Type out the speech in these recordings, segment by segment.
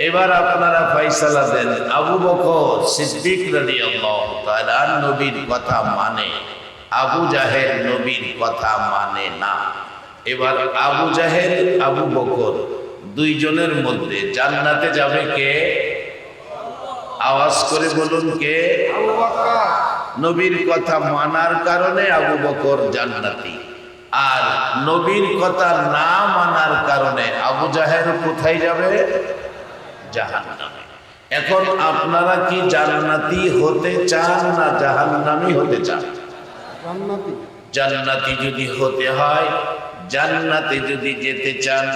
এবার আপনারা ফয়সালা দেন, আবু বকর সিদ্দিক রাদিয়াল্লাহু তাআলা নবীর কথা মানে, আবু জাহেল নবীর কথা মানে না। এবার আবু জাহেল আবু বকর দুইজনের মধ্যে জান্নাতে যাবে কে? আওয়াজ করে বলুন কে? আবু বকর। নবীর কথা মানার কারণে আবু বকর জান্নাতি, আর নবীর কথা না মানার কারণে আবু জাহেল কোথায় যাবে? জাহান্নামে। এখন আপনারা কি জান্নাতি হতে চান না জাহান্নামী হতে চান? জান্নাতি। জান্নাতি যদি হতে হয়, জান্নাতে যদি যেতে চান,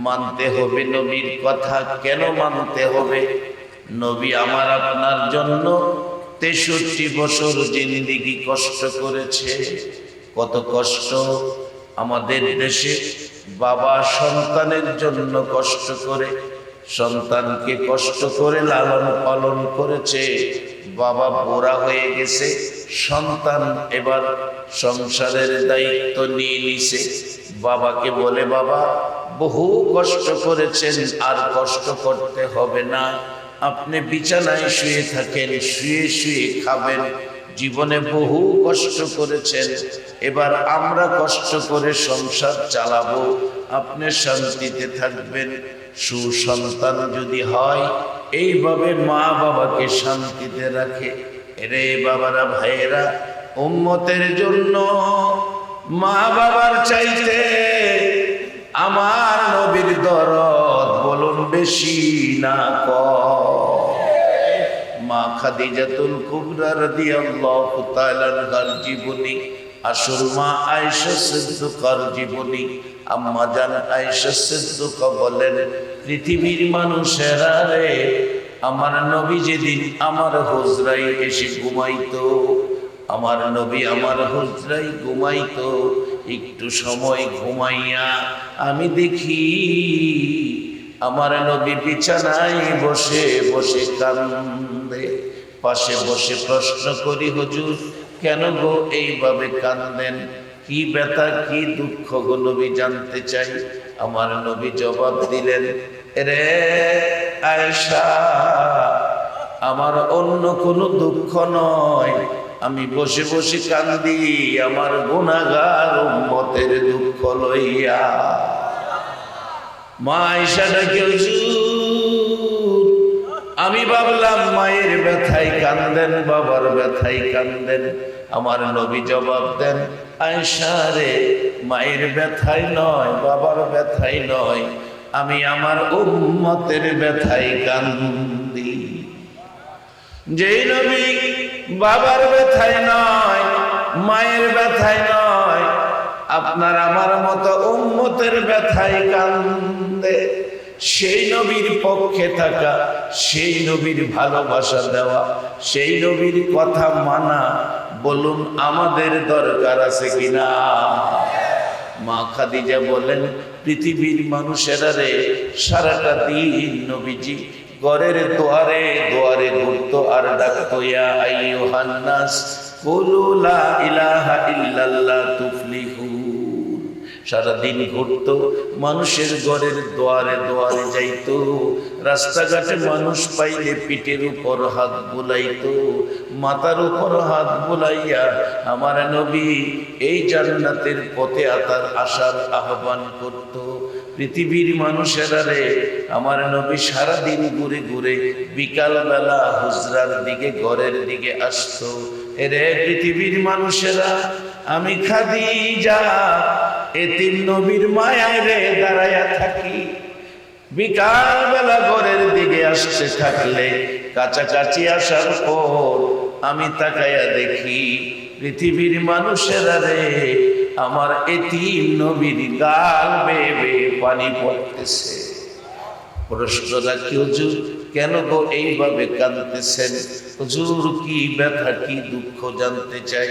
মানতে হবে নবীর কথা। কেন মানতে হবে? নবী আমার আপনার জন্য 63 বছর জিন্দেগি কষ্ট করেছে। কত কষ্ট! আমাদের দেশে বাবা সন্তানের জন্য কষ্ট করে, সন্তানকে কষ্ট করে লালন পালন করেছে। বাবা বুড়া হয়ে গেছে, সন্তান এবার সংসারের দায়িত্ব নিয়ে নিছে। বাবাকে বলে, বাবা বহু কষ্ট করেছেন, আর কষ্ট করতে হবে না, আপনি বিছানায় শুয়ে থাকেন, শুয়ে শুয়ে খাবেন, জীবনে বহু কষ্ট করেছেন, এবার আমরা কষ্ট করে সংসার চালাবো, আপনি শান্তিতে থাকবেন। সুসন্তান যদি হয়, এইভাবে মা বাবাকে শান্তিতে রাখে। রে বাবারা, ভাইয়েরা, উম্মতের জন্য মা বাবার চাইতে আমার নবীর দরদ বলুন বেশি না কম? মা খাদিজাতুল কুবরা রাদিয়াল্লাহু তাআলা আনহার জীবনী, আসল মা আয়েশা সিদ্দিকার জীবনী। আম্মা জান আয়েশা সিদ্দিকা বলেন, পৃথিবীর মানুষেরা রে, আমার নবী যেদিন আমার হুজরায় এসে ঘুমাইতো, আমার নবী আমার হুজরায় ঘুমাইতো, একটু সময় ঘুমাইয়া আমি দেখি আমার নবী বিছানায় বসে বসে কান্দে। পাশে বসে প্রশ্ন করি, হুজুর কেন গো এইভাবে কান্দেন? কি ব্যথা, কি দুঃখ গো নবী জানতে চাই। আমার নবী জবাব দিলেন, রে আয়েশা, আমার অন্য কোনো দুঃখ নয়, আমি বসে বসে কান্দি আমার গুনাহগার উম্মতের দুঃখ লইয়া। মা আয়েশা ডাকে, হুজুর আমি ভাবলাম মায়ের ব্যথায় কান্দেন, বাবার ব্যথায় কান্দেন। আমার নবী জবাব দেন, আয়েশা রে, মায়ের ব্যথায় নয়, বাবার ব্যথায় নয়, আমি আমার উম্মতের ব্যথায় কান্দি। যেই নবী বাবার ব্যথায় নয়, মায়ের ব্যথায় নয়, আপনার আমার মতো উম্মতের ব্যথায় কান্দে, সেই নবীর পক্ষে থাকা, সেই নবীর ভালোবাসা দেওয়া, সেই নবীর কথা মানা, বলুন আমাদের দরকার আছে কিনা? মা খাদিজা বলেন, পৃথিবীর মানুষেরা রে, সারাটা দিন নবীজি ঘরের দুয়ারে দুয়ারে ঘুরতো আর ডাকতো, ইয়া আইয়ুহান নাস কুলু লা ইলাহা ইল্লাল্লাহ তুফলিহুন। সারাদিন ঘুরতো, মানুষের ঘরের দুয়ারে দুয়ারে যাইতো, রাস্তাঘাটে মানুষ পাইলে পিঠের উপর হাত বুলাইতো, মাথার উপর হাত বুলাইয়া আমার নবী এই জান্নাতের পথে আসার আহ্বান করত। পৃথিবীর মানুষেরা রে, আমার নবী সারাদিন ঘুরে ঘুরে বিকালবেলা হুজরার দিকে, ঘরের দিকে আসতো। এরে পৃথিবীর মানুষেরা, আমি খাদিজা এতিম নবীর মায়ায় রে দাঁড়াইয়া থাকি, বিকালবেলা ঘরের দিকে আসতে থাকলে কাছাকাছি আসার পর আমি তাকাইয়া দেখি পৃথিবীর মানুষেরা রে, আমার এতিম নবীর গাল বেয়ে বেয়ে পানি পড়তেছে। প্রশ্ন রাখি, হুজুর কেন গো এইভাবে কাঁদতেছেন? হুজুর কি ব্যথা, কি দুঃখ জানতে চাই।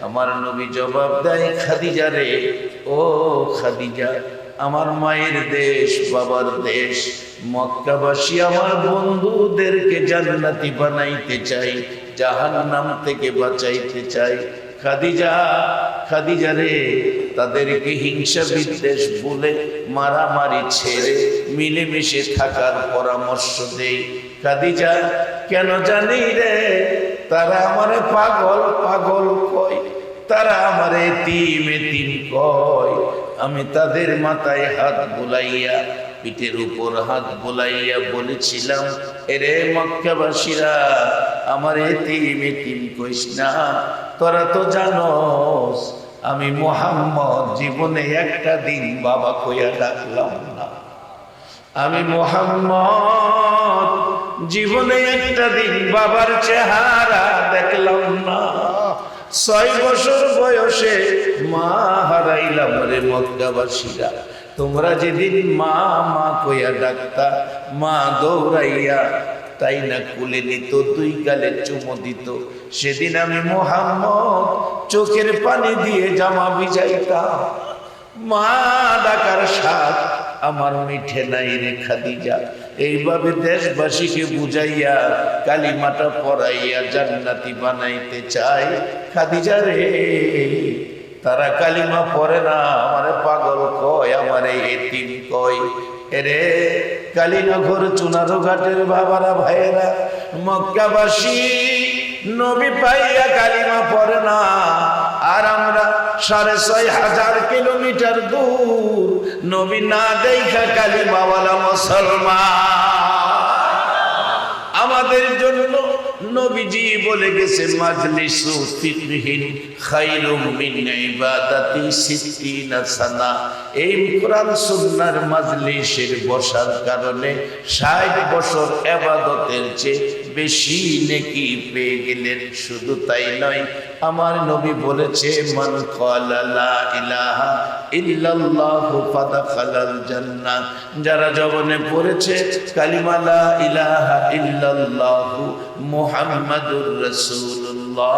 আমার নবী জবাব দেয়, খাদিজা রে, ও খাদিজা, আমার মায়ের দেশ, বাবার দেশ মক্কাবাসী আমার বন্ধুদেরকে জান্নাতি বানাইতে চাই, জাহান্নাম থেকে বাঁচাইতে চাই। খাদিজা, খাদিজা রে, তাদেরকে হিংসা বিদ্বেষ ভুলে মারামারি ছেড়ে মিলেমিশে থাকার পরামর্শ দেই। খাদিজা কেন জানি রে তারা আমারে পাগল পাগল কয়, তারা আমারে এতিম এতিম কয়। আমি তাদের মাথায় হাত বুলাইয়া পিঠের উপর হাত বুলাইয়া বলেছিলাম, এরে মক্কাবাসীরা আমার এতিম এতিম কইস না, তোরা তো জানোস আমি মুহাম্মদ জীবনে একটা দিন বাবা কইয়া ডাকলাম না। আমি মুহাম্মদ জীবনে একটা দিন বাবার চেহারা দেখলাম না। 6 বছর বয়সে মা হারাইলাম রে মক্কাবাসীরা। তোমরা যেদিন মা মা কইয়া ডাকতা, মা দৌড়াইয়া তাই না কুলে নিত, 2 গালে চুমো দিত। সেদিন আমি মুহাম্মদ চোখের পানি দিয়ে জামা ভিজাইতাম। মা ডাকার স্বাদ আমার মিঠে নাই রে খাদিজা। এইভাবে দেশবাসীকে বুঝাইয়া কালিমাটা পড়াইয়া জান্নাতি বানাইতে চাই। খাদিজা রে তারা কালিমা পড়ে না, আমারে পাগল কয়, আমারে এতিম কয়। এরে কালীনগর চুনারো ঘাটের বাবারা ভাইয়েরা, মক্কাবাসী নবী পাইয়া কালিমা পড়ে না, আর আমরা 6500 কিলোমিটার দূর নবী না দেখা কালিমাওয়ালা মুসলমান। আমাদের জন্য নবীজি বলে গেছে মাজলিসু ফিকহিন খায়রুম মিন ইবাদাতি 60 সানা। এই কোরআন সুন্নাহর মাজলিসের বসার কারণে 60 বছর ইবাদতের চেয়ে বেশি নেকি পেয়ে গেলেন। শুধু তাই নয়, আমার নবী বলেছে মান ক্বালা লা ইলাহা ইল্লাল্লাহু ফাদাখালাল জান্নাহ। যারা জবানে পড়েছে কালিমা লা ইলাহা ইল্লাল্লাহু মুহাম্মাদুর রাসূলুল্লাহ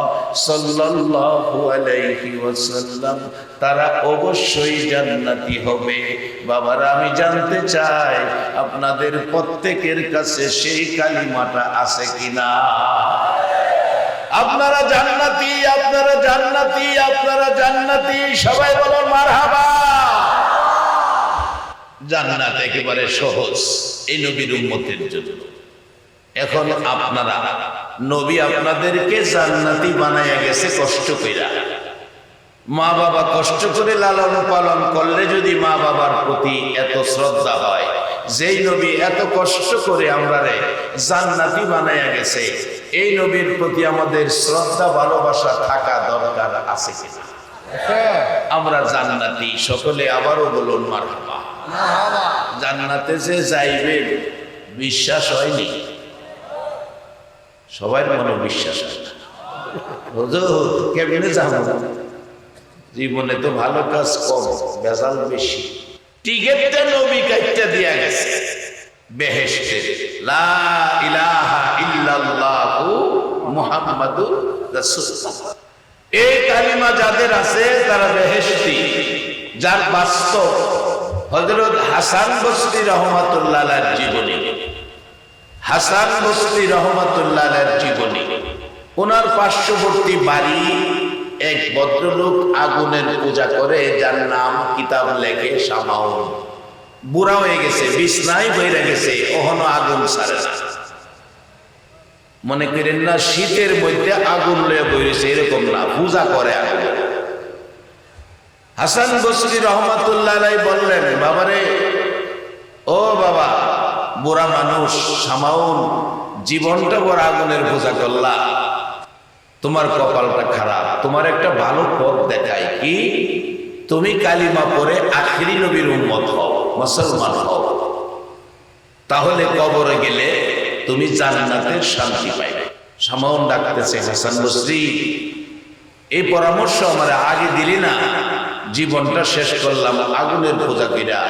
সাল্লাল্লাহু আলাইহি ওয়াসাল্লাম, তারা অবশ্যই জান্নাতি হবে। বাবারা আমি জানতে চাই আপনাদের প্রত্যেকের কাছে সেই কালিমাটা আছে কিনা? আপনারা জান্নাতি, আপনারা জান্নাতি, আপনারা জান্নাতি, সবাই বলো মারহাবা। জান্নাত একেবারে সহজ এই নবীর উম্মতের জন্য। এখন আপনারা নবী আপনাদেরকে জান্নাতি বানায়া গেছে কষ্ট কইরা। মা বাবা কষ্ট করে লালন পালন করলে যদি মা বাবার প্রতি এত শ্রদ্ধা হয়, যেই নবী এত কষ্ট করে আমরারে জান্নাতি বানায়া গেছে, এই নবীর প্রতি আমাদের শ্রদ্ধা ভালোবাসা থাকা দরকার আছে কিনা? আমরা জান্নাতি সকলে, আবারও বলুন মারহাবা। জান্নাতে যে যাইবেন বিশ্বাস হয়নি? সবার মনে বিশ্বাস হয় না। হুজুর কেমনে যাবো? জীবনে তো ভালো কাজ কম, বেজাল বেশি। টিকেটটা নবী কাইটটা দিয়া গেছে বেহেশতে, লা ইলাহা ইল্লাল্লাহু মুহাম্মাদুর রাসূলুল্লাহ। এই কালিমা যাদের আছে তারা বেহেশতি। যার বাস্তব হযরত হাসান বসরি রাহমাতুল্লাহ আলাইহির জীবনী, হাসান বসরি রাহমাতুল্লাহ আলাইহির জীবনী। ওনার পার্শ্ববর্তী বাড়ি এক ভদ্রলোক আগুনের পূজা করে, যার নাম কিতাব লেখে শামাউন। বুড়া হয়ে গেছে, বিছনায় বইরা গেছে, ওহনো আগুন ছাড়ে না। মনে করেন না শীতের মধ্যে আগুন লয়ে বইরেছে, এরকম না, পূজা করে আগুন। হাসান বসরি রহমাতুল্লাহ আলাইহি বললেন, বাবারে ও বাবা, বুড়া মানুষ শামাউন, জীবনটা বড় আগুনের পূজা করলা, তোমার কপালটা খারাপ। তোমার একটা ভালো পথ দেখাই, কি? তুমি কালিমা পড়ে আখিরি নবীর উম্মত হও, মুসলমান হও, তাহলে কবরে গেলে তুমি জান্নাতের শান্তি পাইবে। শামাউন ডাকতেছে, হাসান বসরি এই পরামর্শ আমার আগে দিলি না, জীবনটা শেষ করলাম আগুনের পূজা কইরা,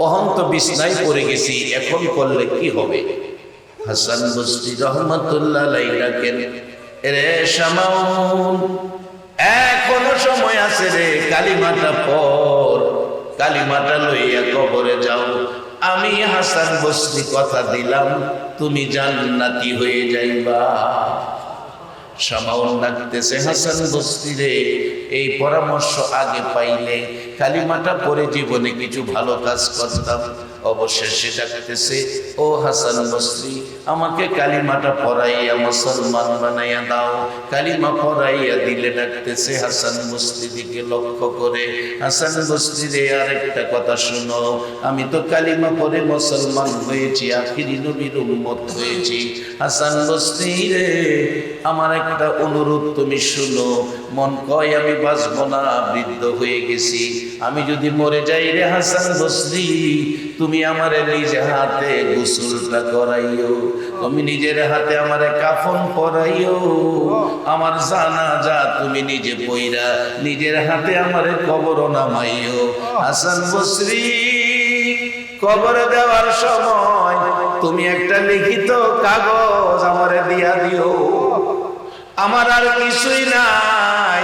অহন তো বিছনায় পড়ে গেছি, এখন করলে কি হবে? হাসান বসরি রহমাতুল্লাহ আলাইহি ডাকেন, রে শামাউন এখনো সময় আছে রে, কালিমাটা পড়, কালিমাটা লইয়া কবরে যাও। আমি হাসান বসরি কথা দিলাম তুমি জান্নাতি হয়ে যাইবা। সামাউন ডাকতেছে, হাসান বসরি রে, এই পরামর্শ আগে পাইলে কালিমাটা পরে জীবনে কিছু ভালো কাজ করতাম। অবশেষে ডাকতেছে, ও হাসান বসরি, আমাকে কালিমাটা পড়াইয়া মুসলমান বানাইয়া দাও। কালিমা পড়াইয়া দিলে ডাকতেছে হাসান বসরি দিকে লক্ষ্য করে, হাসান বসরি রে, আরেকটা কথা শুনো, আমি তো কালিমা পড়ে মুসলমান হয়েছি, আখিরি নবীর উম্মত হয়েছি। হাসান বসরি রে, আমার একটা অনুরোধ তুমি শুনো। মন কয় আমি বাঁচবো না, বৃদ্ধ হয়ে গেছি, আমি যদি মরে যাই রে হাসান বসরি, তুমি আমারে নিজ হাতে গোসলটা করাইও, তুমি নিজের হাতে আমারে কাফন পরাইও, আমার জানাজা তুমি নিজে পইরা নিজের হাতে আমারে কবর নামাইও। হাসান বসরি, কবর দেওয়ার সময় তুমি একটা লিখিত কাগজ আমারে দিয়া দিও, আমার আর কিছুই নাই,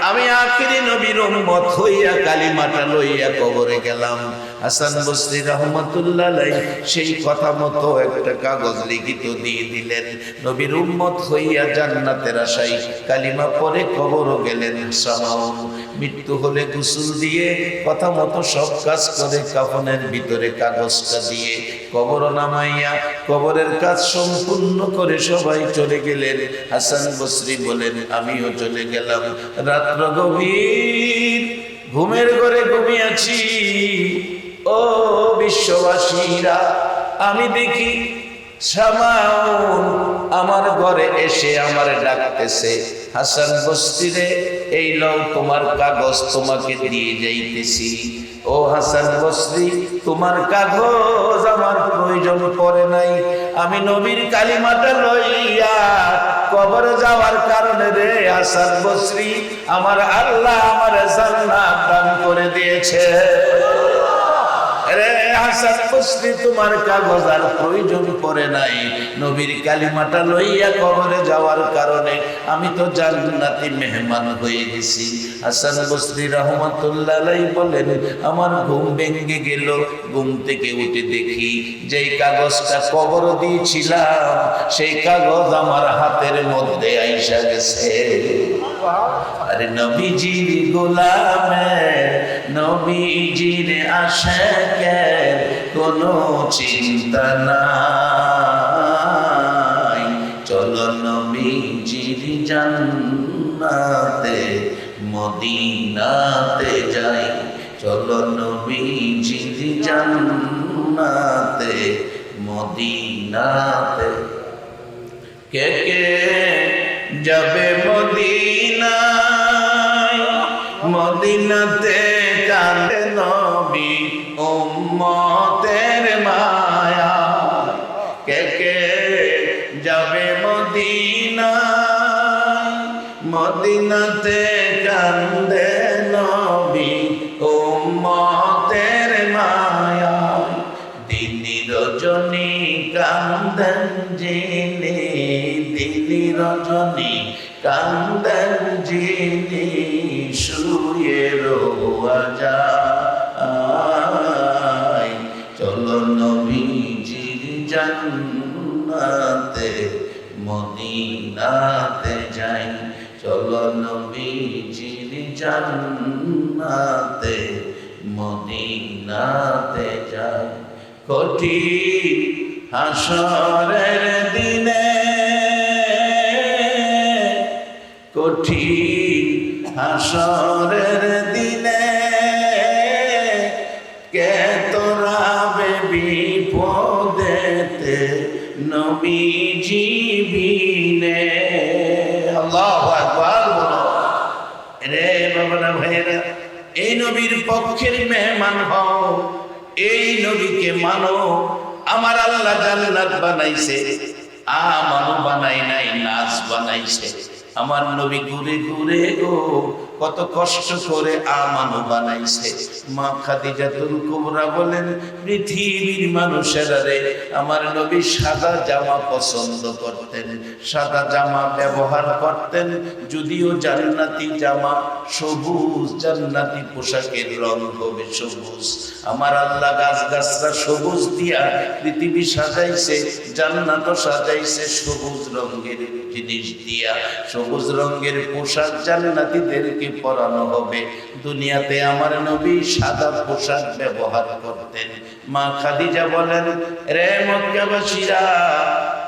আমি আখিরি নবীর উম্মত হইয়া কালিমাটা লইয়া কবরে গেলাম। হাসান বসরি রাহমাতুল্লাহ আলাইহি সেই কথা মতো একটা কাগজ লিখিত দিয়ে দিলেন। নবীর উম্মত হইয়া জান্নাতের আশায় কালিমা পরে কবরও গেলেন। সামাউন মৃত্যু হলে গোসল দিয়ে কথা মতো সব কাজ করে কাফনের ভিতরে কাগজটা দিয়ে কবর নামাইয়া কবরের কাজ সম্পূর্ণ করে সবাই চলে গেলেন। হাসান বসরি বলেন, আমিও চলে গেলাম। রাত্র গভীর, ঘুমের ঘরে ঘুমিয়েছি। ও বিশ্ববাসীরা, আমি দেখি সামাউন আমার ঘরে এসে আমার ডাকতেছে, হাসান বসরি রে, এই লও তোমার কাগজ, তোমাকে দিয়ে যাইতেছি। ও হাসান বসরি, তোমার কাগজ আমার প্রয়োজন পড়ে নাই, আমি নবীর কালিমাটা লইয়া কবর যাওয়ার কারণে রে হাসান বসরি, আমার আল্লাহ আমার জান্নাত দান করে দিয়েছে। রে হাসান বসরি, তোমার কাগজ আর প্রয়োজন পড়ে নাই, নবীর কালিমাটা লইয়া কবরে যাওয়ার কারণে আমি তো জান্নাতি মেহমান হয়ে গেছি। হাসান বসরি রাহমাতুল্লাহ আলাইহি বলেন, আমার ঘুম ভেঙে গেল, ঘুম থেকে উঠে দেখি যেই কাগজটা কবর দিয়েছিলাম সেই কাগজ আমার হাতের মধ্যে আইসা গেছে। আরে নবীজির গোলামের, নবীজির আশিকের কোনো চিন্তা নাই, চলো নবীজির জান্নাতে মদিনাতে যাই, চলো নবীজির জান্নাতে মদিনাতে। কে কে যাবে মদিনায়, মদিনাতে কাঁদে নবী উম্মতের মায়া। কে কে যাবে মদিনায়, মদিনাতে কাঁদে নবী উম্মতের মায়া। দিনী রজনী কান্দন যিনি, দিনী রজনী কান্দন যিনি, শুয়ে রোয়া যায়, চলো নবীজির জান্নাতে মদিনাতে যাই, চলো নবীজির জান্নাতে মদিনাতে যাই। কঠিন হাসরের দিনে, কঠিন হাসরের দিনে, কে তোরাবে বিপদেতে নবীজি বিনে। আল্লাহু আকবার। রে বাবারা ভাইয়েরা, এই নবীর পক্ষের মেহমান হও, এই নবীকে মানো। আমার আল্লাহ জান্নাত বানাইছে, আমানু বানাই নাই, নাচ বানাইছে। আমার নবী ঘুরে ঘুরে গো কত কষ্ট করে আমানু বানাইছে। মা খাদিজাতুল কুবরা বলেন, পৃথিবীর মানুষেরা রে, আমার নবী সাদা জামা পছন্দ করতেন, সাদা জামা ব্যবহার করতেন। যদিও জান্নাতি জামা সবুজ, জান্নাতি পোশাকের রং হবে সবুজ। আমার আল্লাহ গাছ গাছরা সবুজ দিয়া পৃথিবী সাজাইছে, জান্নাত সাজাইছে সবুজ রঙের জিনিস দিয়া। সবুজ রঙের পোশাক জান্নাতীদেরকে পরানো হবে। দুনিয়াতে আমার নবী সাদা পোশাক ব্যবহার করতেন। মা খাদিজা বলেন, রে মক্কাবাসীরা,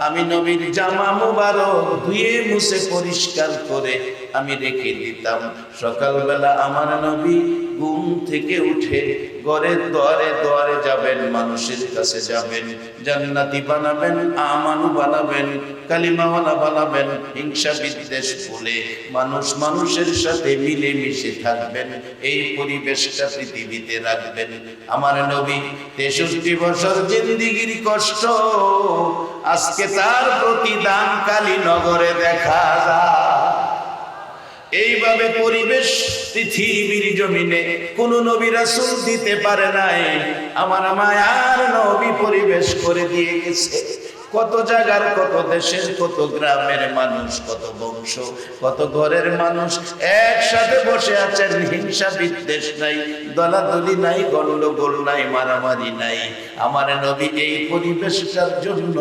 আমি নবীর জামা মুবারক ধুয়ে মুছে পরিষ্কার করে আমি রেখে দিতাম। সকালবেলা আমার নবী ঘুম থেকে উঠে ঘরের দুয়ারে দুয়ারে যাবেন, মানুষের কাছে যাবেন, জান্নাতি বানাবেন, আমানু বানাবেন, কালিমাওয়ালা বানাবেন, হিংসা বিদ্বেষ ভুলে মানুষ মানুষের সাথে মিলে মিশে থাকবেন। এই পরিবেশটা পৃথিবীতে রাখবেন। আমার নবী 63 বছর জিন্দিগির কষ্ট আজকে তার প্রতিদান কালীনগরে দেখা যায়। এইভাবে পরিবেশ পৃথিবীর জমিনে কোন নবী রাসূল দিতে পারে নাই। আমার মায়ার নবী পরিবেশ করে দিয়ে গেছে। কত জায়গার, কত দেশের, কত গ্রামের মানুষ, কত বংশ, কত ঘরের মানুষ একসাথে বসে আছেন। হিংসা বিদ্বেষ নাই, দলাদলি নাই, গন্ডগোল নাই, মারামারি নাই। আমার নবী এই পরিবেশটার জন্য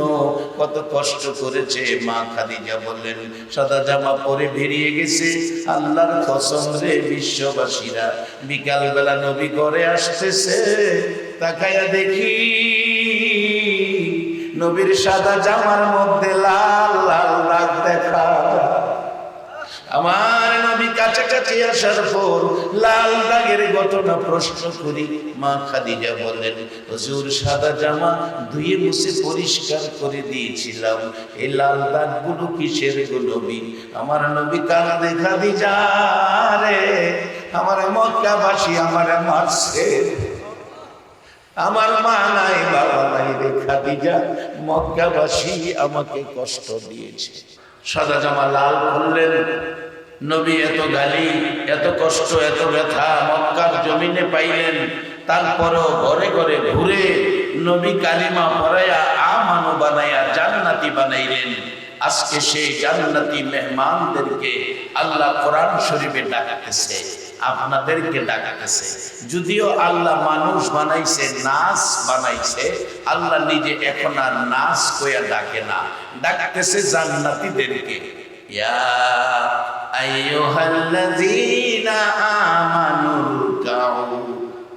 কত কষ্ট করেছে। মা খাদিজা বললেন, সাদা জামা পরে বেরিয়ে গেছে। আল্লাহর কসম রে, বিশ্ববাসীরা বিকালবেলা নবী ঘরে আসতেছে, তাকায়া দেখি নবীর সাদা জামার মধ্যে লাল লাল দাগ দেখা। আমার নবী কাছাকাছি আসার পর লাল দাগের ঘটনা প্রশ্ন করি। মা খাদিজা বলেন, হুজুর সাদা জামা ধুয়ে মুছে পরিষ্কার করে দিয়েছিলাম, এই লাল দাগগুলো কিসের গো নবী? আমার নবী কাঁদে, খাদিজা রে, আমার মক্কাবাসী আমারে মারছে, আমার মা নাই, বাবা নাই রে খাদিজা, মক্কাবাসী আমাকে কষ্ট দিয়েছে। সাদা জামা লাল করলেন নবী। এত গালি, এত কষ্ট, এত ব্যথা মক্কার জমিনে পাইলেন। তারপরও ঘরে ঘরে ঘুরে নবী কালিমা পড়াইয়া আমানু বানাইয়া জান্নাতি বানাইলেন। আজকে সেই জান্নাতি মেহমানদেরকে আল্লাহ কোরআন শরীফে ডাকতেছে, আপনাদেরকে ডাকতেছে। যদিও আল্লাহ মানুষ বানাইছে, নাস বানাইছে, আল্লাহ নিজে এখন আর নাস কইয়া ডাকে না, ডাকতেছে জান্নাতীদেরকে। ইয়া আইয়ুহাল্লাযীনা আমানু রুকাউ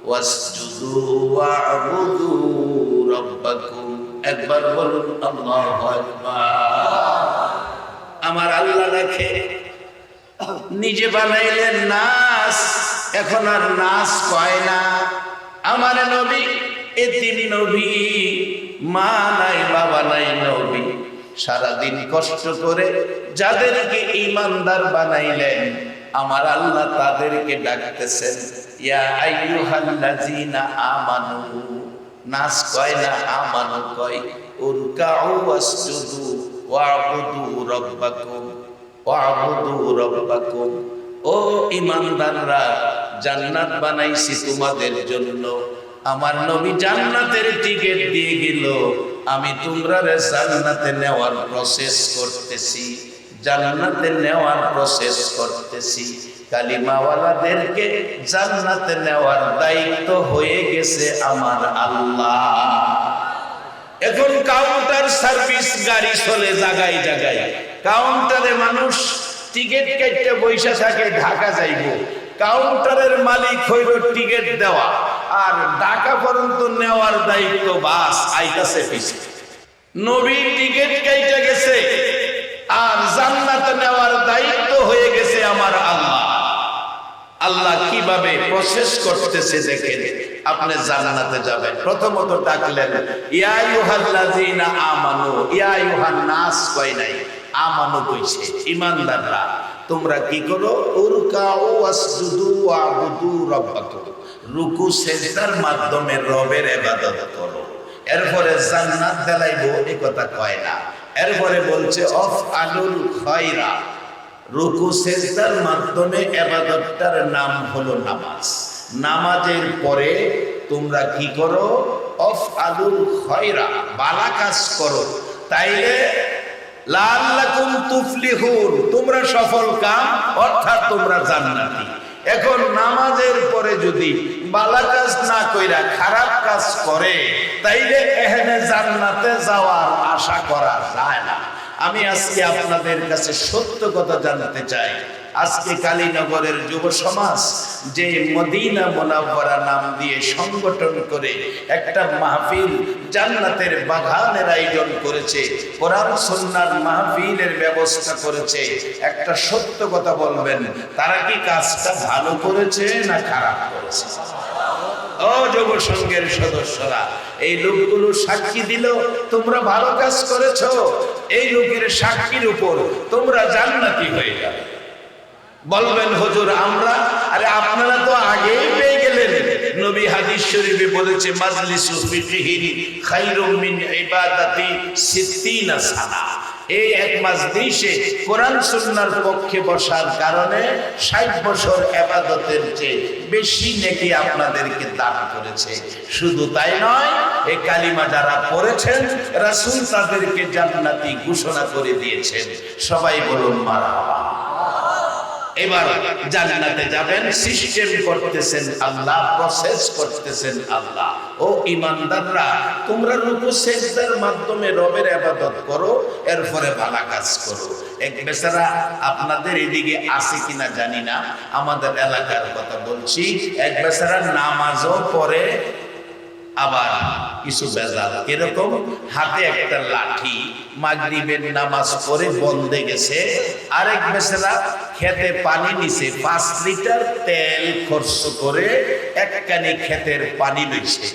ওয়াসজুদু ওয়া'বুদু রাব্বাকুম। একবার বলুন আল্লাহু আকবার। আমার আল্লাহ ডাকে, নিজে বানাইলেন নাস, এখন আর নাস কয় না। আমার নবী এতিম নবী, মা নাই, বাবা নাই নবী, সারাদিন কষ্ট করে যাদেরকে ঈমানদার বানাইলেন আমার আল্লাহ তাদেরকে ডাকতেছেন, ইয়া আইয়ুহাল্লাযীনা আমানু। নাস কয় না, আমানু কয়। উরকাউ ওয়াসজুদু ওয়া'বুদু রাব্বাকুম ওয়া'বুদু রাব্বাকুম। ও ঈমানদাররা, জান্নাত বানাইছি তোমাদের জন্য। আমার নবী জান্নাতের টিকিট দিয়ে গেল, আমি তোমরা জান্নাতে নেওয়ার প্রসেস করতেছি, জান্নাতে নেওয়ার প্রসেস করতেছি। কালিমাওয়ালাদেরকে জান্নাতে নেওয়ার দায়িত্ব হয়ে গেছে আমার আল্লাহ। এখন কাউন্টার সার্ভিস গাড়ি চলে জায়গায় জায়গায়। কাউন্টারে মানুষ টিকিট কেটে বৈশা থাকে, ঢাকা যাইব। কাউন্টারের মালিক হইল টিকিট দেওয়া, আর ঢাকা পর্যন্ত নেওয়ার দায়িত্ব বাস আইতাছে পিছে। নবী টিকিট কেটে গেছে, আর জান্নাতে নেওয়ার দায়িত্ব হয়ে গেছে আমার আল্লাহ। আল্লাহ কিভাবে প্রসেস করতেছে দেখেন। আপনি জান্নাতে যাবেন, প্রথমত ডাকলেন ইয়া আইয়ুহাল্লাযীনা আমানু। ইয়া আইয়ুহান নাস কয় নাই, আমানু কইছে। ঈমানদাররা, তোমরা কি করো? উরকাউ ওয়াসজুদু ওয়া'বুদু রাব্বাকুম। রুকু সিজদার মাধ্যমে রবের ইবাদত করো। এরপরে জান্নাত দেলাইবো, এই কথা কয় না। এরপরে বলছে অফআলুল খায়রা, রুকু সেজদার মাধ্যমে ইবাদতটার নাম হলো নামাজ। নামাজের পরে তোমরা কি করো? আফআলুল খয়রা, ভালো কাজ করো, তাইলে লাআল্লাকুম তুফলিহুন, তোমরা সফল কাম, অর্থাৎ তোমরা জান্নাতি। এখন নামাজের পরে যদি ভালো কাজ না কইরা খারাপ কাজ করে, তাইলে এখানে জান্নাতে যাওয়ার আশা করা যায় না। আমি আজকে আপনাদের কাছে সত্য কথা জানতে চাই। আজকে কালীনগরের যুব সমাজ যে মদিনা মুনাওয়ারা নাম দিয়ে সংগঠন করে একটা মাহফিল, জান্নাতের বাগানের আয়োজন করেছে, কোরআন সুন্নাহর মাহফিলের ব্যবস্থা করেছে, একটা সত্য কথা বলবেন, তারা কি কাজটা ভালো করেছে না খারাপ করেছে? ও যুব সংঘের সদস্যরা, এই লোকগুলো সাক্ষী দিল তোমরা ভালো কাজ করেছো, এই লোকের সাক্ষীর উপর তোমরা জান্নাতি হয়ে যাবে। বলবেন হুজুর আমরা, আরে আপনারা তো আগেই পেয়ে গেলেন। নবী হাদিস শরীফে বলেছে মাজলিসু ফিকহিন খায়রুম মিন ইবাদাতি 60 সানা। এই এক মাজলিসে কোরআন সুন্নাহর পক্ষে বসার কারণে 60 বছর ইবাদতের চেয়ে বেশি নেকি আপনাদেরকে দান করেছে। শুধু তাই নয়, এই কালিমা যারা পড়েছেন রাসূল তাদেরকে জান্নাতি ঘোষণা করে দিয়েছেন। সবাই বলুন মারহাবা। এবার জান্নাতে যাবেন, সিস্টেম করতেছেন আল্লাহ, প্রসেস করতেছেন আল্লাহ। ও ঈমানদাররা, তোমরা রুকু সিজদার মাধ্যমে রবের ইবাদত করো, এরপরে ভালো কাজ করো। এক বেচারা আপনাদের এদিকে আছে কিনা জানি না, আমাদের এলাকার কথা বলছি, এক বেচারা নামাজও পড়ে আবার কিছু বেজাল। এরকম হাতে একটা লাঠি, মাগরিবের নামাজ পড়ে বন্ধে গেছে, আরেক বেচারা খেতে পানি নিছে, 5 লিটার তেল খরচ করে একখানি ক্ষেতের পানি লইছে।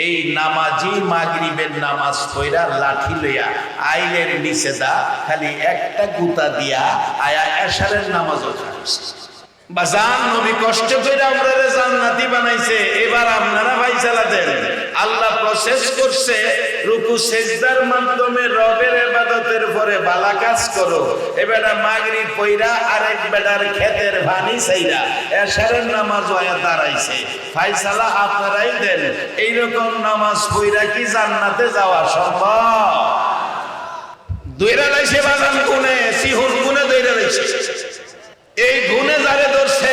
এই নামাজি মাগরিবের নামাজ পড়া লাঠি লইয়া আইলের নিচে দা খালি একটা গুতা দিয়া আয়া এশারের নামাজও খাইছে। বাজান নবী কষ্ট করে আপনারা জান্নাতি বানাইছে, এবার আপনারা ফায়সালা দেন। আল্লাহ প্রসেস করছে রুকু সিজদার মাধ্যমে রবের ইবাদতের পরে ভালো কাজ করো। এবারে মাগরিব পয়রা আরেক বেটার ক্ষেতের পানি চাইরা এশারের নামাজ হয়ে দাঁড়াইছে, ফায়সালা আপনারাই দেন। এইরকম নামাজ পয়রা কি জান্নাতে যাওয়া সম্ভব? দইরা লাইছে বাজান গুনে, সিহুন গুনে দইরা লাইছে। এই গুনে যারে ধরছে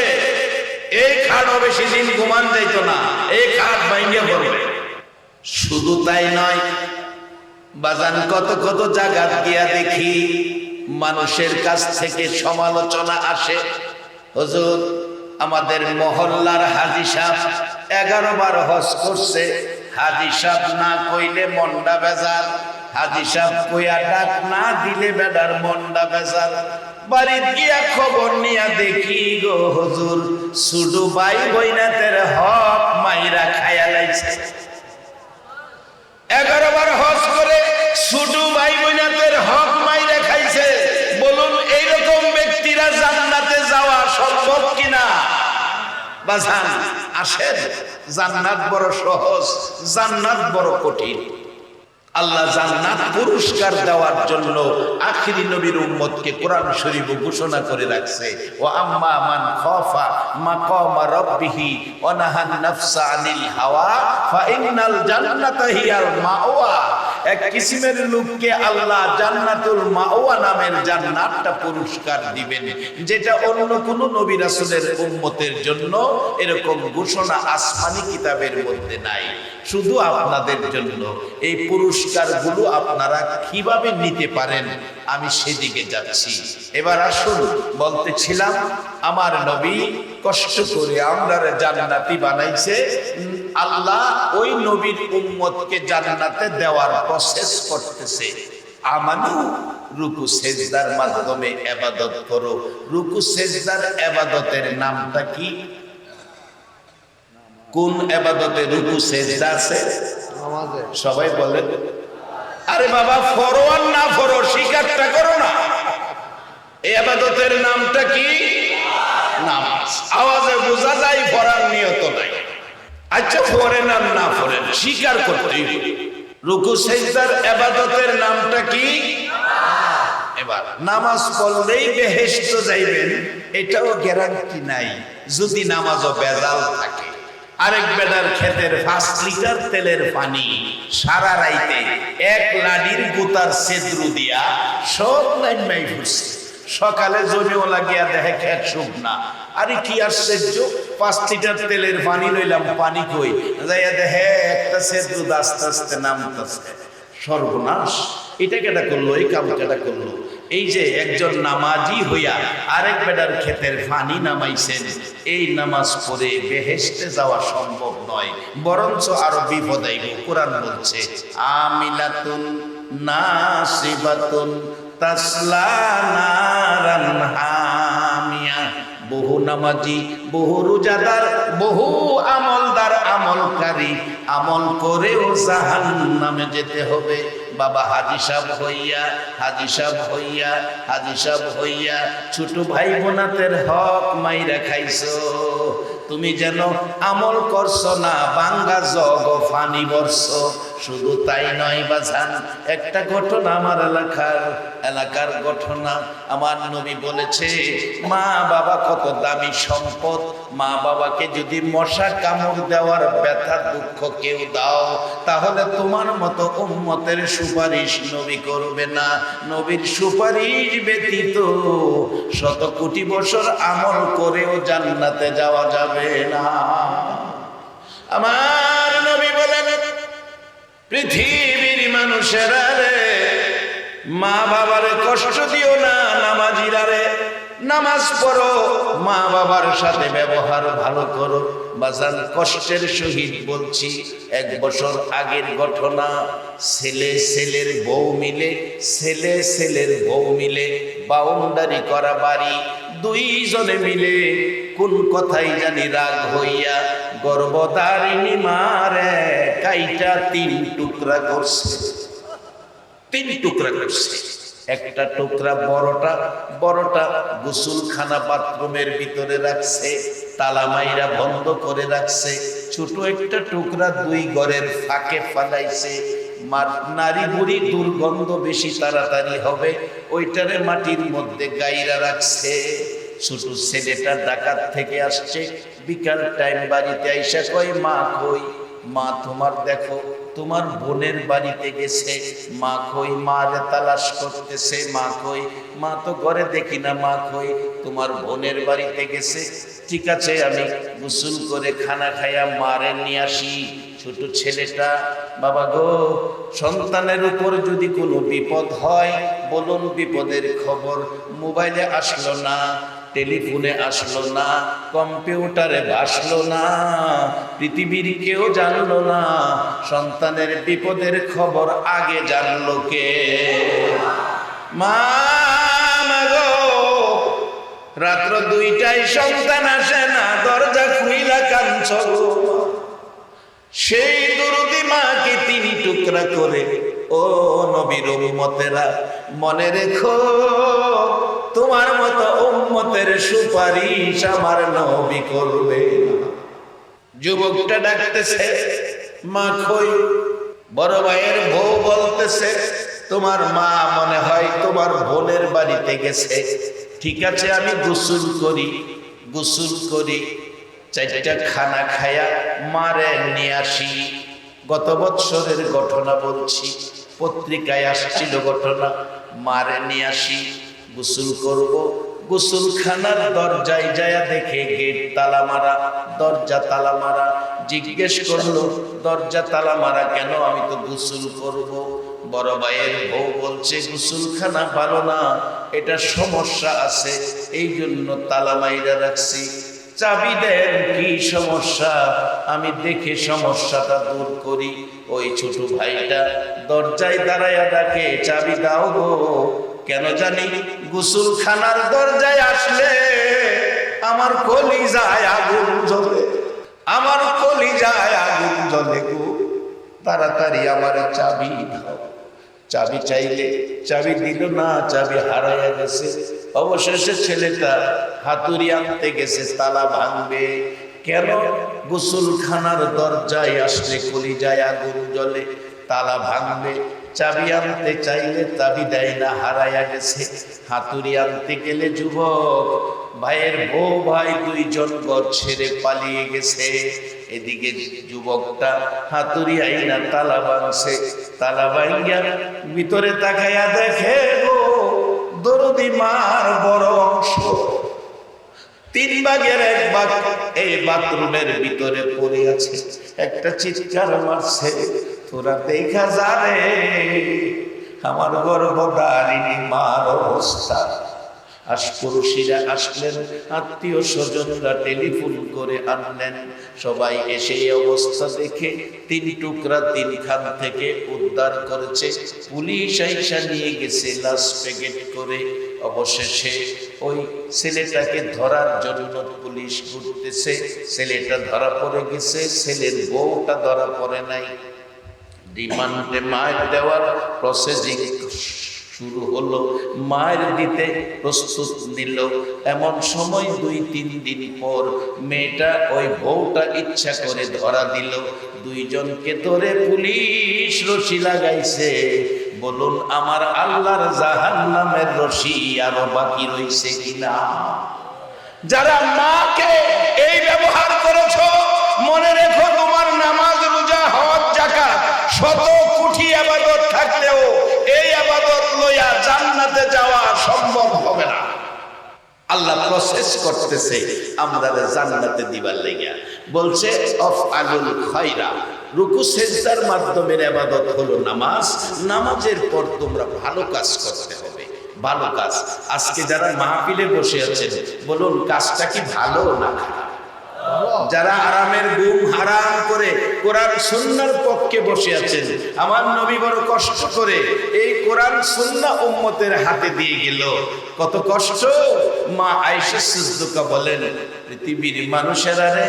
এই খাটও বেশি দিন ঘুমান যাইতো না, এই খাট ভাঙে পড়বে। শুধু তাই নয় বাজান, কত কত জায়গা গিয়া দেখি মানুষের কাছ থেকে সমালোচনা আসে। হুজুর আমাদের মহল্লার হাজী সাহেব 11 বার হজ করছে, হাজী সাহেব না কইলে মনটা বেজার, হাজী সাহেব কইয়া ডাক না দিলে বেডার মনটা বেজার। বাড়িতে গিয়া খবর নিয়া দেখি গো হুজুর, শুধু ভাই বইনাতের হক মাইরা খায়া লাইছে। 11 বার হজ করে শুধু ভাই বইনাতের হক মাইরা খাইছে। বলুন এইরকম ব্যক্তিরা জান্নাতে যাওয়া সম্ভব কিনা? বাজান আসেন, জান্নাত বড় সহজ, জান্নাত বড় কঠিন। আল্লাহ জান্নাত পুরস্কার দেওয়ার জন্য আখিরি নবীর উম্মতকে কোরআন শরীফ ঘোষণা করে রাখছে, ও আম্মা মান খাফা মাকামা রাব্বিহি ওয়া নাহান নাফসা আনিল হাওয়া ফা ইন্নাল জান্নাতা হিয়াল মাওয়া। এক কিসিমের লোককে আল্লাহ জান্নাতুল মাওয়া নামের জান্নাতটা পুরস্কার দিবেন, যেটা অন্য কোন নবী রাসূলের উম্মতের জন্য এরকম ঘোষণা আসমানি কিতাবের মধ্যে নাই, শুধু আপনাদের জন্য। এই পুরস্কারগুলো আপনারা কিভাবে নিতে পারেন আমি সেদিকে যাচ্ছি। এবার আসুন, বলতেছিলাম আমার নবী কষ্ট করে আমরারে জান্নাতি বানাইছে, আল্লাহ ওই নবীর উম্মতকে জান্নাতে দেওয়ার প্রসেস করতেছে। আমানু রুকু সিজদার মাধ্যমে ইবাদত করো। রুকু সিজদার ইবাদতের নামটা কি? কোন ইবাদতে রুকু সিজদা আছে? নামাজে। সবাই বলেন। আরে বাবা, ফরো আর না ফরো স্বীকারটা করো না। এই ইবাদতের নামটা কি? নামাজ। আওয়াজে বোঝা যায় পড়ার নিয়ত নাই। আচ্ছা পড়েন আর না পড়েন, স্বীকার করতেই হবে। রুকু সিজদার ইবাদতের নামটা কি? এবার নামাজ পড়লেই বেহেশত যাইবেন এটাও গ্যারান্টি নাই, যদি নামাজও বেজাল থাকে। আরেক বেটার ক্ষেতের 5 লিটার তেলের পানি সারা রাইতে এক লাডির গোতার সেদ্রু দিয়া সব লাইন মাই ফুটছে, সকালে জমিও লাগিয়া দেখে খেত শুকনা। আরে কি আশ্চর্য, 5 লিটার তেলের পানি লইলাম, পানি কই যাইয়া দেখে একটা সেদ্রু আস্তে আস্তে নামতেছে। সর্বনাশ, এটা কেটা করলো, এই কাম কেটা করলো? এই যে একজন নামাজি হইয়া আরেক বেটার ক্ষেতের পানি নামাইছেন, এই নামাজ পড়ে বেহেশতে যাওয়া সম্ভব নয়, বরঞ্চ আরো বিপদ আইব। কোরআন বলছে আমিলাতুন নাসিবাতুন তাসলা নারান হামিয়া। বহু নামাজি, বহু রোজাদার, বহু আমলদার, আমলকারী আমল করেও জাহান্নামে যেতে হবে। বাবা হাজী সাহেব হইয়া, হাজী সাহেব হইয়া, হাজী সাহেব হইয়া ছোট ভাই বোনাতের হক মাইরা খাইছো। তুমি যেন আমল করছো না, বাঙ্গা জগ ফানি বরছো। শুধু তাই নয় বাজান, একটা ঘটনা আমার এলাকার ঘটনা। আমার নবী বলেছে, মা বাবা কত দামি সম্পদ। মা বাবাকে যদি মশা কামড় দেওয়ার ব্যথা দুঃখ কেউ দাও, তাহলে তোমার মতো উম্মতের সুপারিশ নবী করবে না। নবীর সুপারিশ ব্যতীত 100 কোটি বছর আমল করেও জান্নাতে যাওয়া যাবে না। আমার নবী বলেন, পৃথিবীর মানুষেরা রে, মা বাবার কষ্ট দিও না। নামাজিরা রে, নামাজ পড়ো, মা বাবার সাথে ব্যবহার ভালো করো। বাজান কষ্টের সহিত বলছি, 1 বছর আগের ঘটনা। ছেলের বউ মিলে বাউন্ডারি করা বাড়ি, 2 জনে মিলে কোন কথাই জানি রাগ হইয়া গর্ভধারিণী মারে কাইটা 3 টুকরা করছে। 3 টুকরা করছে। একটা টুকরা বড়টা গোসলখানা বাথরুমের ভিতরে রাখছে, তালা মাইরা বন্ধ করে রাখছে। ছোট একটা টুকরা 2 ঘরের ফাঁকে ফালাইছে। নারী বুড়ি দুর্গন্ধ বেশি তাড়াতাড়ি হবে, ওইটারে মাটির মধ্যে গাইরা রাখছে। ছোট ছেলেটা ডাকাত থেকে আসছে, বিকাল টাইম বাড়িতে আইসা কয়, মা কই? মা তোমার দেখো তোমার বোনের বাড়িতে গেছে। মা কই? মারে তালাশ করতেছে। মা কই? মা তো ঘরে দেখি না। মা কই? তোমার বোনের বাড়িতে গেছে। ঠিক আছে, আমি গোসল করে খানা খাইয়া মারে নিয়ে আসি। ছোট ছেলেটা, বাবা গো, সন্তানের উপর যদি কোনো বিপদ হয় বলুন, বিপদের খবর মোবাইলে আসলো না, টেলিফোনে আসলো না, কম্পিউটারে ভাসলো না, পৃথিবীর কেউ জানলো না, সন্তানের বিপদের খবর আগে জানলো কে? মা গো, রাত্র 2টায় সন্তান আসে না, দরজা খুইলা কাঁদছ গো। সেই দরদি মাকে 3 টুকরা করে, ও নবীর উম্মতেরা মনে রেখো, তোমার মতো উম্মতের সুপারিশ আমার নবী করবে না। যুবকটা ডাকতেছে, মা কই? বড় ভাইয়ের বউ বলতেছে, তোমার মা মনে হয় তোমার বোনের বাড়িতে গেছে। ঠিক আছে, আমি গোসল করি 4টা খানা খায়া মারে নিয়ে আসি। গত বৎসরের ঘটনা বলছি, পত্রিকায় আসছিল ঘটনা। মারে নিয়ে আসি, গোসল করব। গোসলখানার দরজায় যায়া দেখে গেট তালা মারা, দরজা তালা মারা। জিজ্ঞেস করলো, দরজা তালা মারা কেন? আমি তো গোসল করব। বড় ভাইয়ের বউ বলছে, গোসলখানা ভালো না, এটা সমস্যা আছে, এই জন্য তালা মাইরা রাখছি। চাবি দেন, কি সমস্যা? আমি দেখে সমস্যাটা দূর করি। ওই ছোট ভাইটা দরজায় দাঁড়ায়া ডাকে, চাবি দাও গো। কেন জানি গোসলখানার দরজায় আসলে আমার কলিজায় আগুন জ্বলে, আমার কলিজায় আগুন জ্বলে গো। তাড়াতাড়ি আমার চাবি দাও। চাবি চাইলে চাবি দিল না, চাবি হারাইয়া গেছে। অবশেষে ছেলেটা হাতুড়ি আনতে গেছে, তালা ভাঙবে। কেন? গোসলখানার দরজায় আসলে কলিজায় আগুন জ্বলে, তালা ভাঙবে। চাবি আনতে চাইলে চাবি দেয় না, হারাইয়া গেছে। হাতুড়ি আনতে গেলে যুবক ভাইয়ের বউ ভাই দুইজন ঘর ছেড়ে পালিয়ে গেছে। এদিকে যুবকটা হাতুড়ি আইনা তালা ভাঙছে, তালা ভাঙিয়া ভিতরে তাকাইয়া দেখে গো দরদি মার বড় অংশ 3 ভাগের 1 ভাগ এই বাথরুমের ভিতরে পড়ে আছে। একটা চিৎকার মারছে, তোরা দেখা যাবে আমার গর্ভধারিণী মার অবস্থা। আশপড়শিরা আসলেন, আত্মীয় স্বজনরা টেলিফোন করে আনলেন। সবাই এসে এই অবস্থা দেখে 3 টুকরা 3 খান থেকে উদ্ধার করেছে। পুলিশ আইসা নিয়ে গেছে লাশ প্যাকেট করে। অবশেষে ওই ছেলেটাকে ধরার জন্য পুলিশ ঘুরতেছে। ছেলেটা ধরা পড়ে গেছে, ছেলের বউটা ধরা পড়ে নাই। রিমান্ডে মার দেওয়ার প্রসেসিং শুরু হলো, মায়ের দিতে প্রস্তুত নিল। এমন সময় 2-3 দিন পর মেয়েটা ওই বউটা ইচ্ছা করে ধরা দিল। 2 জনকে ধরে পুলিশ রশি লাগাইছে। বলুন আমার আল্লাহর জাহান্নামের রশি আরো বাকি রইছে কিনা? যারা মাকে এই ব্যবহার করেছো, মনে রেখো তোমার নামাজ, রোজা, হজ, যাকাত, শত কোটি ইবাদত থাকলেও এই ইবাদত লইয়া জান্নাতে যাওয়া সম্ভব হবে না। আল্লাহ প্রসেস করতেছে আমরা জান্নাতে দিবার লাগিয়া। বলছে আফআলুল খায়রা, রুকু সিজদার মাধ্যমে ইবাদত হলো নামাজ। নামাজের পর তোমরা ভালো কাজ করতে হবে, ভালো কাজ। আজকে যারা মাহফিলে বসে আছেন বলুন কাজটা কি ভালো না খারাপ? যারা আরামের ঘুম হারাম করে কোরআন সুন্নাহর পক্ষে বসে আছেন, আমার নবী বড় কষ্ট করে এই কোরআন সুন্নাহ উম্মতের হাতে দিয়ে গেল। কত কষ্ট! মা আয়েশা সিদ্দিকা বলেন, পৃথিবীর মানুষেরা রে,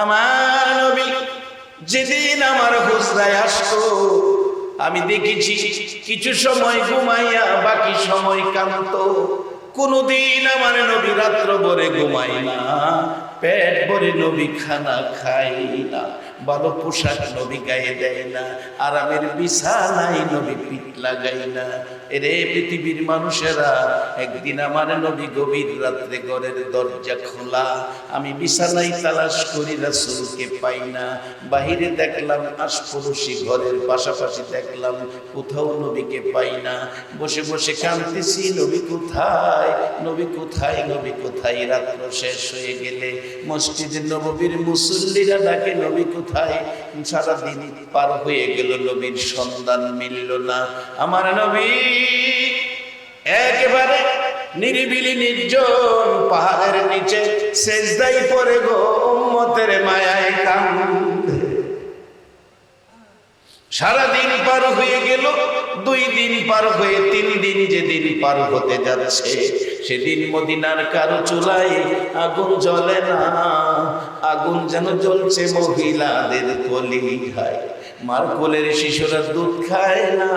আমার নবী যেদিন আমার হুজরায় আসতো আমি দেখেছি কিছু সময় ঘুমাইয়া বাকি সময় কাঁদতো। কোনদিন আমার নবী রাত্র ভরে ঘুমাই না, পেট ভরে নবী খানা খাই না, ভালো পোশাক নবী গায়ে দেয় না, আরামের বিছানায় নবী পিঠ লাগাই না। এরে পৃথিবীর মানুষেরা, একদিন আমার নবী গভীর রাত্রে ঘরের দরজা খোলা, আমি বিছানায় তালাশ করি রাসূলকে পাই না। বাহিরে দেখলাম আশপড়শি ঘরের পাশাপাশি দেখলাম, কোথাও নবীকে পাই না। বসে বসে কাঁদতেছি, নবী কোথায়, নবী কোথায়, নবী কোথায়? রাত্র শেষ হয়ে গেলে মসজিদে নববীর মুসল্লিরা ডাকে, নবী কোথায়? সারাদিন পার হয়ে গেল, নবীর সন্ধান মিলল না। আমার নবী একেবারে নিরিবিলি নির্জন পাহাড়ের নিচে সেজদায় পড়ে গো উম্মতের মায়ায় কান্দে। সারাদিন পার হয়ে গেল, 2 দিন পার হয়ে 3 দিন, যেদিন পার হতে যাচ্ছে সেদিন মদিনার কারো চুলায় আগুন জ্বলে না। আগুন যেন জ্বলছে মহিলাদের কলিজায়। মার কোলের শিশুরা দুধ খায় না,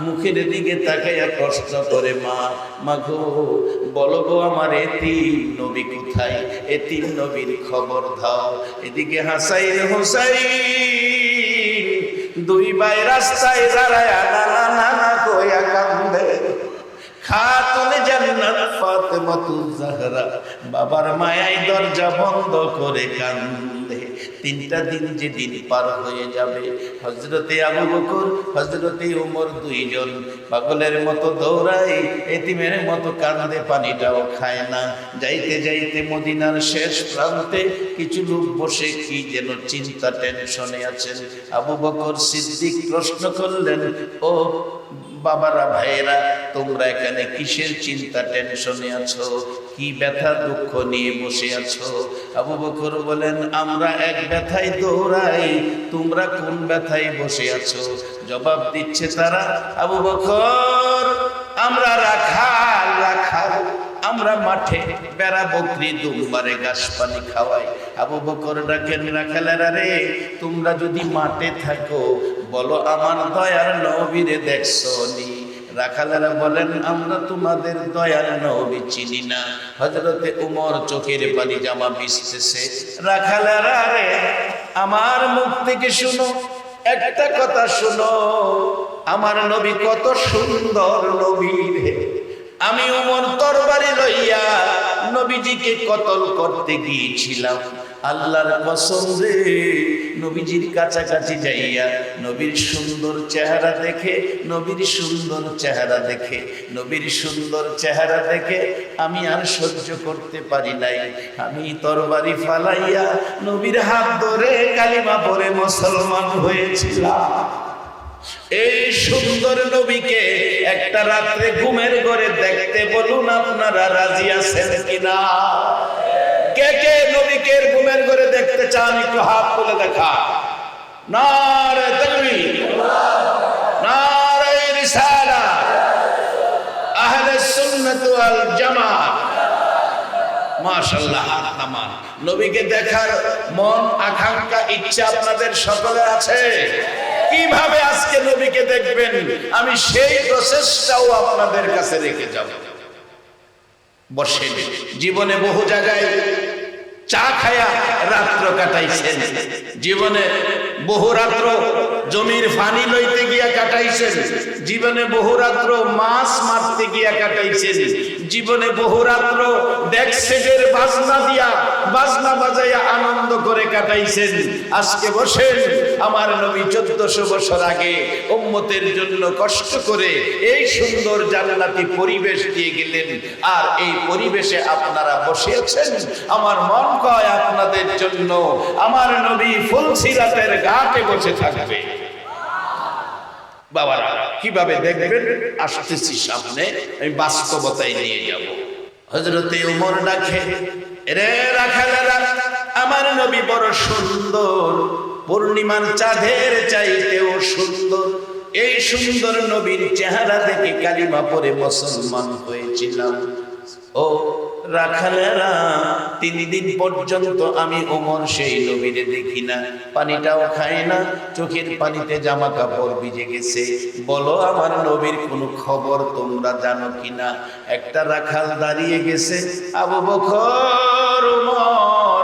মুখের দিকে তাকাইয়া কষ্ট করে, মা মাগো বলো গো আমার এতিম নবী কোথায়? এতিম নবীর খবর দাও। এদিকে হাসাইন হুসাইন 2 ভাই রাস্তায় দাঁড়ায় নানা নানা কইয়া কান্দে। খাতুনে জান্নাত ফাতেমাতুজ জাহরা বাবার মায়ায় দরজা বন্ধ করে কান্দে। 3টা দিন যেদিন পার হয়ে যাবে, হযরতে আবু বকর, হযরতে ওমর 2 জন পাগলের মতো দৌড়ায়, এতিমের মতো কান্দে, পানিটাও খায় না। যাইতে যাইতে মদিনার শেষ প্রান্তে কিছু লোক বসে কি যেন চিন্তা টেনশনে আছেন। আবু বকর সিদ্দিক প্রশ্ন করলেন, ও বাবারা, ভাইয়েরা, তোমরা এখানে কিসের চিন্তা টেনশনে আছো? কি ব্যথা দুঃখ নিয়ে বসে আছো? আবু বকর বলেন, আমরা এক ব্যথায় দৌড়াই, তোমরা কোন ব্যথায় বসে আছো? জবাব দিচ্ছে তারা, আবু বকর আমরা রাখাল, রাখাল, আমরা মাঠে বেড়া বকরি দুম্বারে ঘাস পানি খাওয়াই। আবু বকর ডাকেন, রাখালেরা রে, তোমরা যদি মাঠে থাকো বলো আমার দয়ার নবীরে দেখছো নি? রাখালেরা বলেন, আমরা তোমাদের দয়ার নবী চিনি না। হযরতে ওমর চোখের পানি জামা ভিজতেছে। রাখালেরা রে, আমার মুখ থেকে শুনো, একটা কথা শুনো, আমার নবী কত সুন্দর নবী রে। আমি ওমর তরবারি লইয়া নবীজিকে কতল করতে গিয়েছিলাম। আল্লাহর কসম রে, নবীজির কাছাকাছি যাইয়া নবীর সুন্দর চেহারা দেখে, নবীর সুন্দর চেহারা দেখে, নবীর সুন্দর চেহারা দেখে আমি আর সহ্য করতে পারি নাই। আমি তরবারি ফালাইয়া নবীর হাত ধরে কালিমা পড়ে মুসলমান হয়েছিলাম। এই সুন্দর নবীকে একটা রাত্রে ঘুমের ঘরে দেখতে বলুন, আপনারা রাজি আছেন কিনা? কে কে নবীকে ঘুমের ঘরে দেখতে চান একটু হাত তুলে দেখা। নারে তাকবীর, নারে রিসালাত, আহলে সুন্নাত ওয়াল জামাত। মাশাআল্লাহ, হাত নামান। নবীকে দেখার মন, আকাঙ্ক্ষা, ইচ্ছা আপনাদের সকলের আছে? কিভাবে আজকে নবীকে দেখবেন, আমি সেই প্রসেসটাও আপনাদের কাছে রেখে যাব। বসেন, জীবনে বহু জায়গায় চা খায়া রাত্র কাটাইছেন, জীবনে বহু রাত্র জমির পানি লইতে গিয়া কাটাইছেন, জীবনে বহু রাত্র মাছ মারতে গিয়া কাটাইছেন, জীবনে বহু রাত্র ডেক্সেটের বাজনা দিয়া বাজনা বাজাইয়া আনন্দ করে কাটাইছেন। আজকে বসেন, আমার নবী 1400 বছর আগে উম্মতের জন্য কষ্ট করে এই সুন্দর জান্নাতি পরিবেশ দিয়ে গেলেন, আর এই পরিবেশে আপনারা বসে আছেন। আমার মন কয় আপনাদের জন্য আমার নবী ফুলসিরাতের ঘাটে বসে থাকবে। বাবারা, কিভাবে দেখবেন আসতেছি সামনে, আমি বাস্তবতায় নিয়ে যাব। হযরতে ওমর ডাকে, রে রাখালেরা, আমার নবী বড় সুন্দর, পূর্ণিমার চাঁদের চাইতেও সুন্দর। এই সুন্দর নবীর চেহারা দেখে কালিমা পড়ে মুসলমান হয়েছিলাম। ও রাখালেরা, 3 দিন পর্যন্ত আমি ওমর সেই নবীরে দেখি না, পানিটাও খাই না, চোখের পানিতে জামা কাপড় ভিজে গেছে। বলো আমার নবীর কোনো খবর তোমরা জানো কিনা? একটা রাখাল দাঁড়িয়ে গেছে, আবু বকর, ওমর,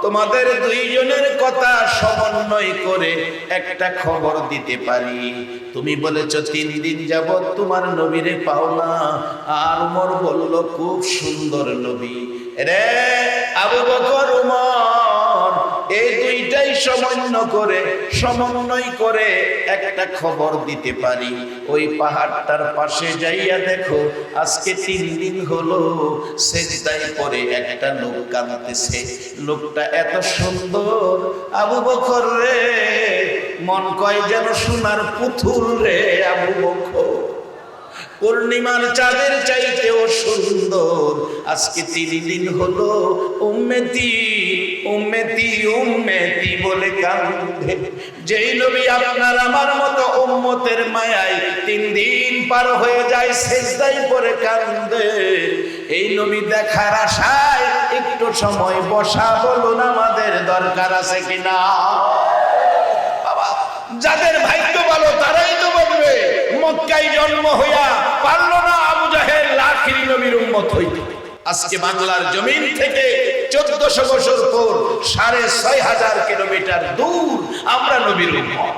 তোমাদের দুইজনের কথা সমন্বয় করে একটা খবর দিতে পারি। তুমি বলেছ 3 দিন যাবত তোমার নবীরে পাও না, আর ওমর বলল খুব সুন্দর নবী। রে আবু বকর, ওমর, এই দুইটাই সমন্বয় করে একটা খবর দিতে পারি। ওই পাহাড়টার পাশে যাইয়া দেখো, আজকে 3 দিন হলো সেজদায় পড়ে একটা লোক কাঁদতেছে। লোকটা এত সুন্দর, আবু বকর রে, মন কয় যেন সোনার পুতুল রে। আবু বকর পূর্ণিমার চাঁদের চাইতেও সুন্দর। আজকে 3 দিন হলো উম্মতি উম্মতি উম্মতি বলে কাঁদে। যেই নবী আপনার আমার মতো উম্মতের মায়ায় 3 দিন পার হয়ে যায়, সেজদায় পড়ে কাঁদে, এই নবী দেখার আশায় একটু সময় বসা, বলুন আমাদের দরকার আছে কিনা? বাবা, যাদের ভাগ্য ভালো তারাই তো বলবে, মক্কায় জন্ম হইয়া পারল না আবু জাহেল আখিরি নবীর উম্মত হইতে। আজকে বাংলার জমিন থেকে 1400 বছর পর 6500 কিলোমিটার দূর আমরা নবীর উম্মত।